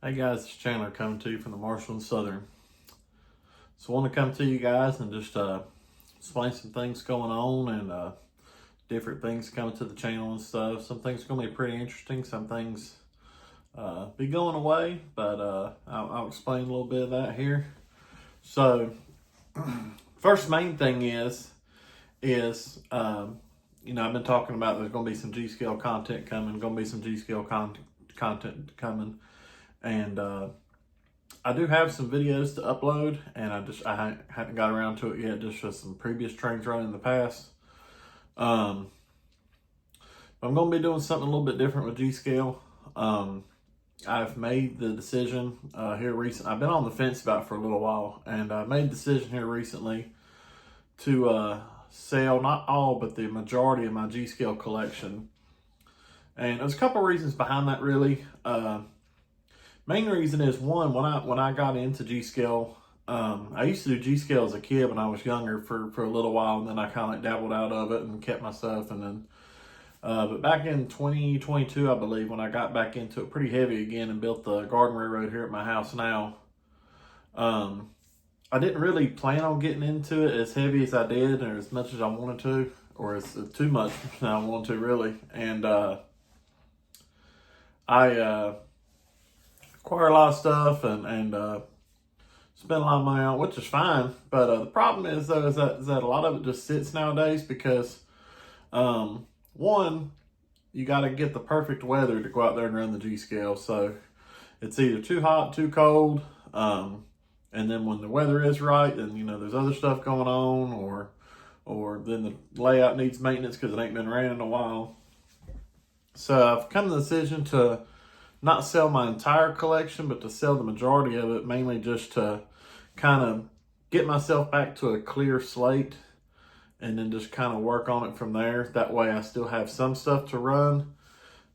Hey guys, it's Chandler coming to you from the Marshall and Southern. So I want to come to you guys and just explain some things going on and different things coming to the channel and stuff. Some things are going to be pretty interesting. Some things be going away, but I'll explain a little bit of that here. So first main thing is I've been talking about there's going to be some G-scale content coming, going to be some G-scale content coming, and I do have some videos to upload, and I haven't got around to it yet, just for some previous trains run in the past. I'm going to be doing something a little bit different with G-scale. I've made the decision here recently. I've been on the fence about it for a little while, and I made the decision here recently to sell not all, but the majority of my G-scale collection. And there's a couple reasons behind that, really. Main reason is, one, when I got into G-scale, I used to do G-scale as a kid when I was younger for a little while, and then I kind of like dabbled out of it and kept my stuff. And then, but back in 2022, I believe, when I got back into it pretty heavy again and built the garden railroad here at my house now, I didn't really plan on getting into it as heavy as I did, or as much as I wanted to, or as too much than I wanted to, really. And I acquire a lot of stuff and spend a lot of money on it, which is fine. But the problem is, though, is that a lot of it just sits nowadays because, one, you got to get the perfect weather to go out there and run the G-scale. So it's either too hot, too cold, and then when the weather is right, then there's other stuff going on, or then the layout needs maintenance because it ain't been raining in a while. So I've come to the decision to not sell my entire collection, but to sell the majority of it, mainly just to kind of get myself back to a clear slate and then just kind of work on it from there. That way I still have some stuff to run,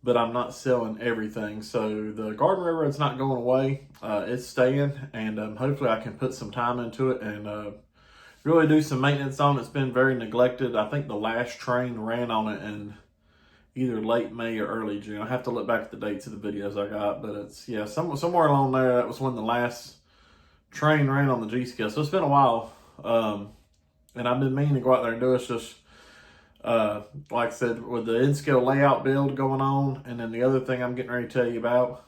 but I'm not selling everything. So the garden railroad's not going away. It's staying, and hopefully I can put some time into it and really do some maintenance on it. It's been very neglected. I think the last train ran on it in either late May or early June. I have to look back at the dates of the videos I got, but it's, yeah, somewhere along there, that was when the last train ran on the G-scale. So it's been a while, and I've been meaning to go out there and do it. It's just, like I said, with the in-scale layout build going on, and then the other thing I'm getting ready to tell you about,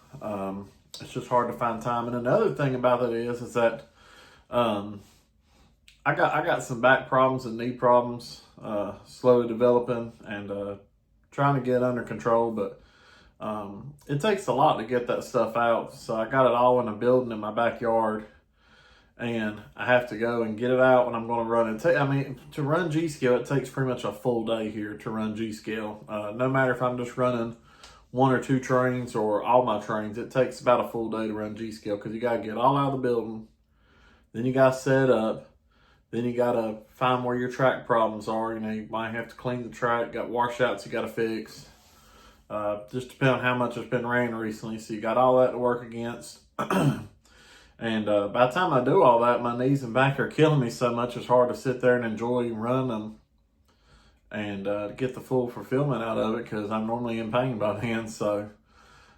it's just hard to find time. And another thing about it is that I got some back problems and knee problems, slowly developing, and trying to get under control, but it takes a lot to get that stuff out. So I got it all in a building in my backyard, and I have to go and get it out when I'm going to run it. To run G-scale, it takes pretty much a full day here to run G-scale. No matter if I'm just running one or two trains or all my trains, it takes about a full day to run G-scale because you got to get all out of the building, then you got to set up, then you got to find where your track problems are. You might have to clean the track, got washouts you got to fix. Just depending on how much it's been raining recently. So you got all that to work against. And by the time I do all that, my knees and back are killing me so much it's hard to sit there and enjoy running them and get the full fulfillment out of it because I'm normally in pain by then. So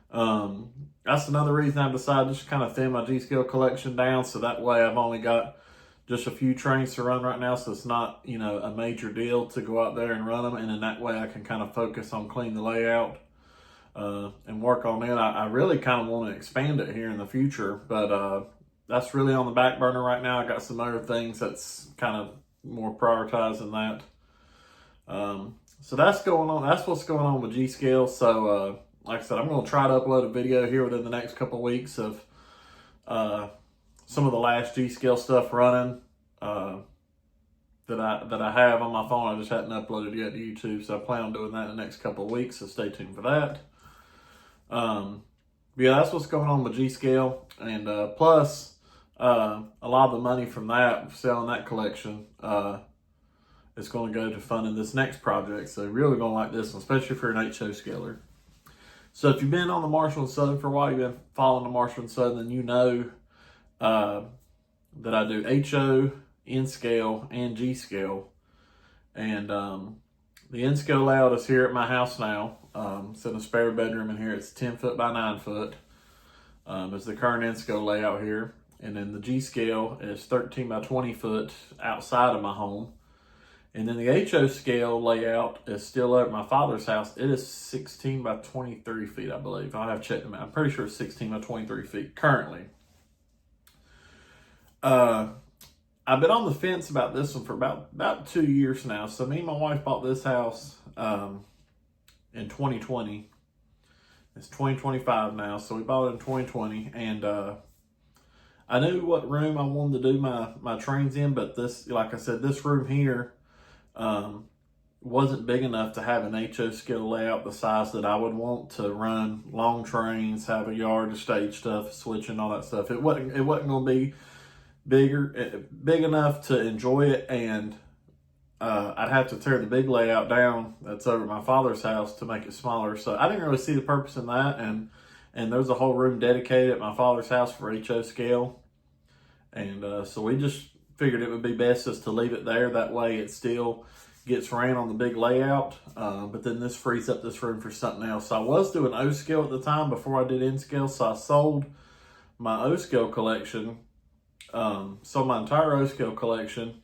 that's another reason I've decided to just kind of thin my G-scale collection down, so that way I've only got just a few trains to run right now, so it's not, a major deal to go out there and run them, and in that way I can kind of focus on cleaning the layout and work on it. I really kind of want to expand it here in the future, but that's really on the back burner right now. I got some other things that's kind of more prioritized than that. So that's going on. That's what's going on with G-scale. So like I said, I'm going to try to upload a video here within the next couple of weeks of some of the last G-scale stuff running that I have on my phone. I just hadn't uploaded yet to YouTube, so I plan on doing that in the next couple of weeks, so stay tuned for that. But yeah, that's what's going on with G-scale, and plus a lot of the money from that, selling that collection, is going to go to funding this next project. So you're really going to like this one, especially if you're an HO scaler. So if you've been on the Marshall and Southern for a while, you've been following the Marshall and Southern, then you know that I do HO, N-scale, and G-scale. And the N-scale layout is here at my house now. It's in a spare bedroom in here. It's 10 foot by 9 foot. is the current N-scale layout here. And then the G-scale is 13 by 20 foot outside of my home. And then the HO scale layout is still at my father's house. It is 16 by 23 feet, I believe. I have checked them out. I'm pretty sure it's 16 by 23 feet currently. I've been on the fence about this one for about 2 years now. So me and my wife bought this house in 2020. It's 2025 now, so we bought it in 2020. And I knew what room I wanted to do my trains in, but this, like I said, this room here wasn't big enough to have an HO scale layout the size that I would want to run long trains, have a yard to stage stuff, switching, all that stuff. It wasn't going to be big enough to enjoy it, and I'd have to tear the big layout down that's over at my father's house to make it smaller. So I didn't really see the purpose in that, and there's a whole room dedicated at my father's house for HO scale. And so we just figured it would be best just to leave it there. That way it still gets ran on the big layout. But then this frees up this room for something else. So I was doing O scale at the time before I did N scale. So I sold my O scale collection, sold my entire O scale collection.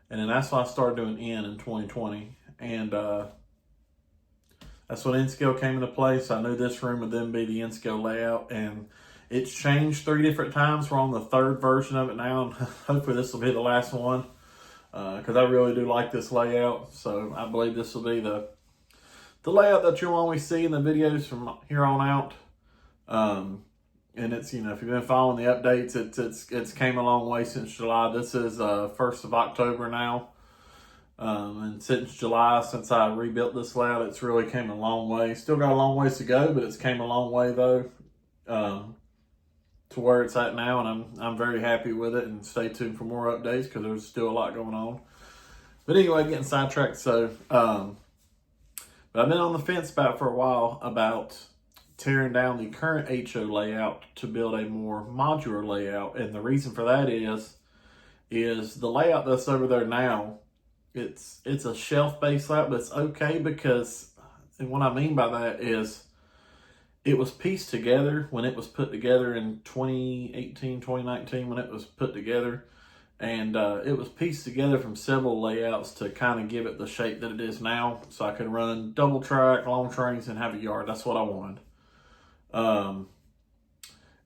And then that's why I started doing N in 2020. And that's when N scale came into play. So I knew this room would then be the N scale layout. And it's changed 3 different times. We're on the 3rd version of it now, and hopefully this will be the last one, because I really do like this layout. So I believe this will be the layout that you'll always see in the videos from here on out. And it's, if you've been following the updates, it's came a long way since July. This is 1st of October now. And since July, since I rebuilt this layout, it's really came a long way. Still got a long ways to go, but it's came a long way though. To where it's at now, and I'm very happy with it, and stay tuned for more updates because there's still a lot going on. But anyway, getting sidetracked. So, but I've been on the fence for a while about tearing down the current HO layout to build a more modular layout, and the reason for that is the layout that's over there now. It's a shelf-based layout, but it's okay because, and what I mean by that is, it was pieced together when it was put together in 2018, 2019 when it was put together. And it was pieced together from several layouts to kind of give it the shape that it is now. So I could run double track, long trains, and have a yard. That's what I wanted. And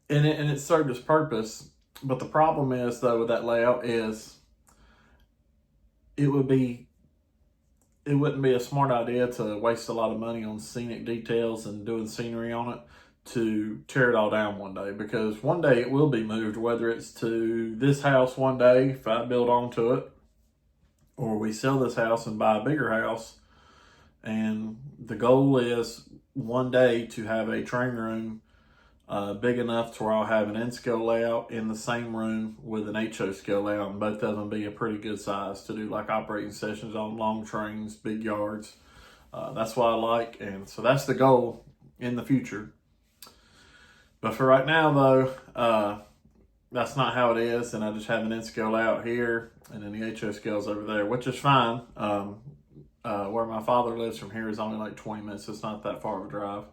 it served its purpose. But the problem is, though, with that layout is it wouldn't be a smart idea to waste a lot of money on scenic details and doing scenery on it to tear it all down one day, because one day it will be moved, whether it's to this house one day if I build onto it, or we sell this house and buy a bigger house. And the goal is one day to have a train room big enough to where I'll have an N scale layout in the same room with an HO scale layout, and both of them be a pretty good size to do like operating sessions on long trains, big yards. That's what I like, and so that's the goal in the future. But for right now, though, that's not how it is, and I just have an N scale layout here, and then the HO scale's over there, which is fine. Where my father lives from here is only like 20 minutes, so it's not that far of a drive.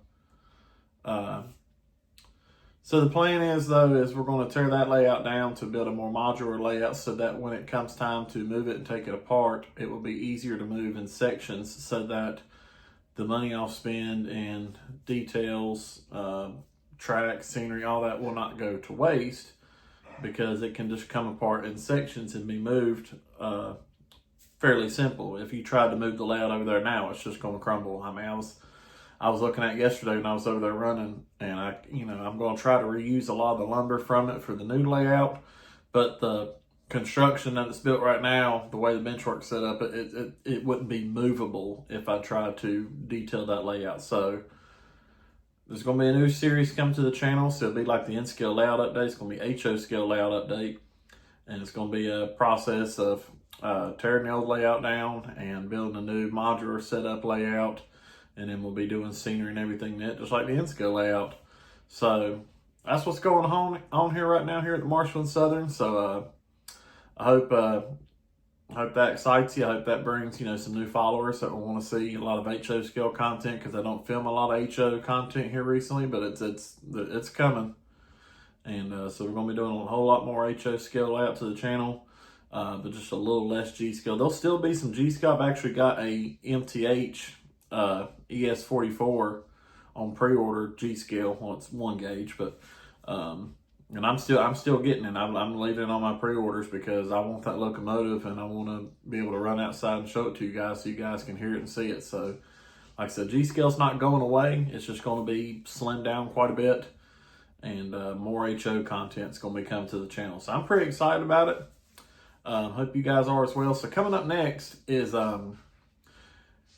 So the plan is, though, is we're going to tear that layout down to build a more modular layout so that when it comes time to move it and take it apart, it will be easier to move in sections so that the money I'll spend in details, track, scenery, all that will not go to waste, because it can just come apart in sections and be moved fairly simple. If you tried to move the layout over there now, it's just going to crumble. I mean, I was looking at yesterday when I was over there running, and I'm going to try to reuse a lot of the lumber from it for the new layout, but the construction that it's built right now, the way the benchwork's set up, it wouldn't be movable if I tried to detail that layout. So there's going to be a new series coming to the channel, so it'll be like the N scale layout update. It's going to be HO scale layout update, and it's going to be a process of tearing the old layout down and building a new modular setup layout. And then we'll be doing scenery and everything in it, just like the N scale layout. So that's what's going on here right now here at the Marshall and Southern. So I hope that excites you. I hope that brings some new followers that will want to see a lot of HO scale content, because I don't film a lot of HO content here recently, but it's coming. And so we're going to be doing a whole lot more HO scale layout to the channel, but just a little less G scale. There'll still be some G scale. I've actually got a MTH ES44 on pre-order G scale. Well, it's 1 gauge, but and I'm still getting it. I'm leaving it on my pre-orders because I want that locomotive, and I want to be able to run outside and show it to you guys so you guys can hear it and see it. So, like I said, G scale's not going away. It's just going to be slimmed down quite a bit, and more HO content's going to be coming to the channel. So I'm pretty excited about it. Hope you guys are as well. So coming up next is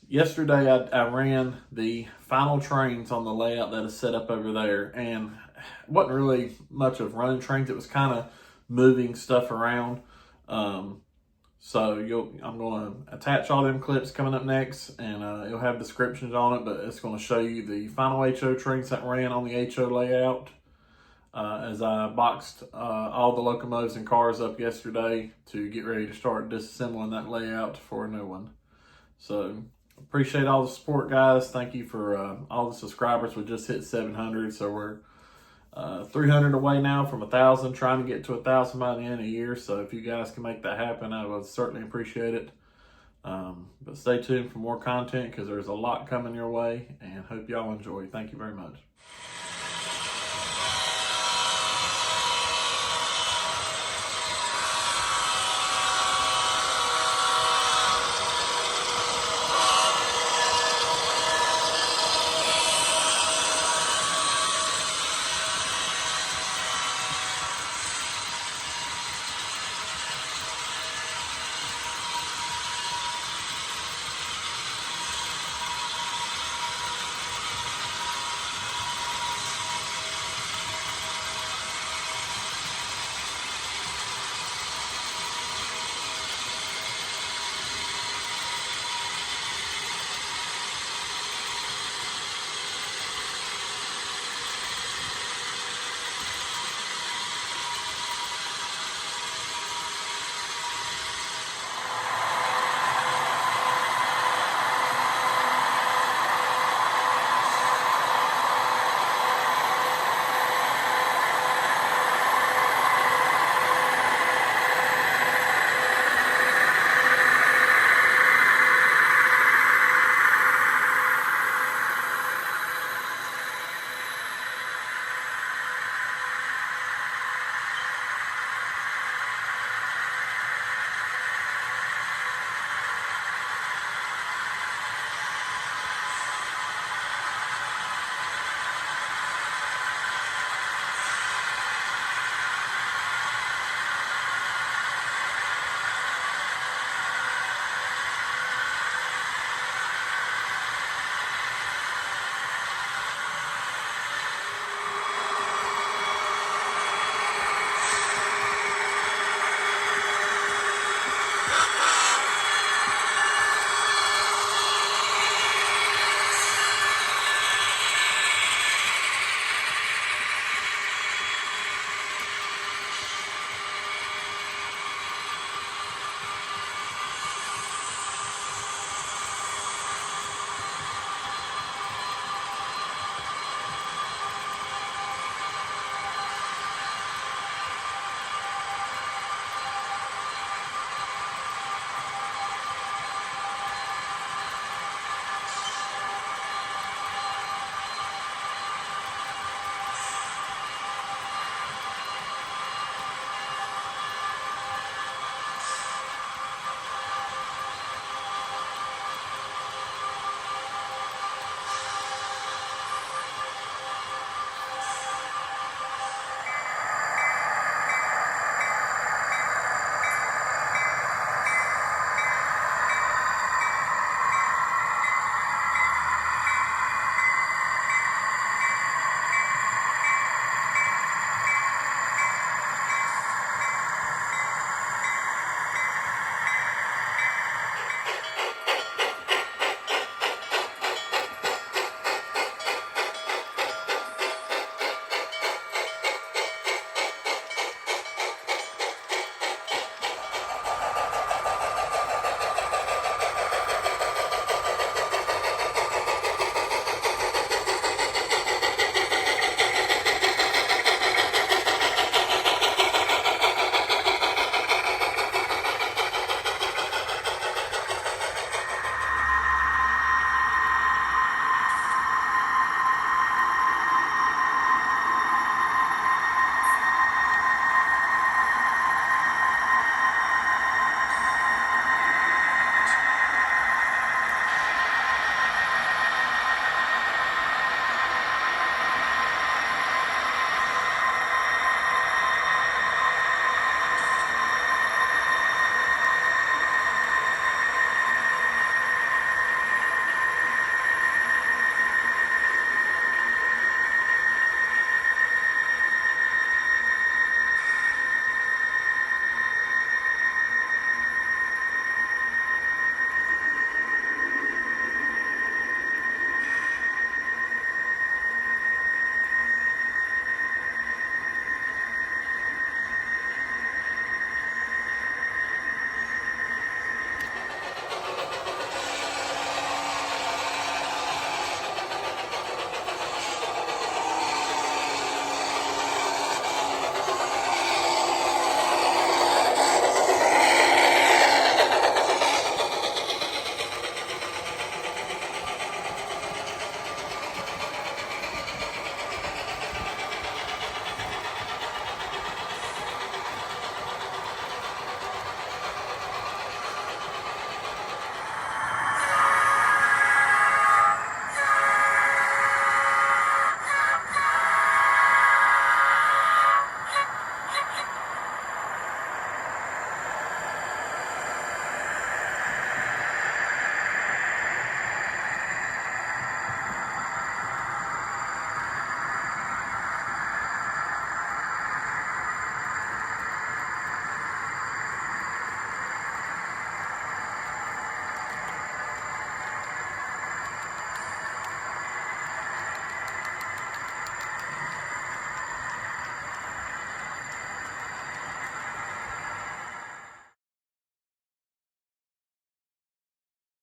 yesterday I ran the final trains on the layout that is set up over there, and it wasn't really much of running trains. It was kind of moving stuff around. So I'm going to attach all them clips coming up next, and it'll have descriptions on it, but it's going to show you the final HO trains that ran on the HO layout. As I boxed all the locomotives and cars up yesterday to get ready to start disassembling that layout for a new one. So appreciate all the support, guys. Thank you for all the subscribers. We just hit 700, so we're 300 away now from 1,000, trying to get to 1,000 by the end of the year. So if you guys can make that happen, I would certainly appreciate it. But stay tuned for more content because there's a lot coming your way, and hope y'all enjoy. Thank you very much.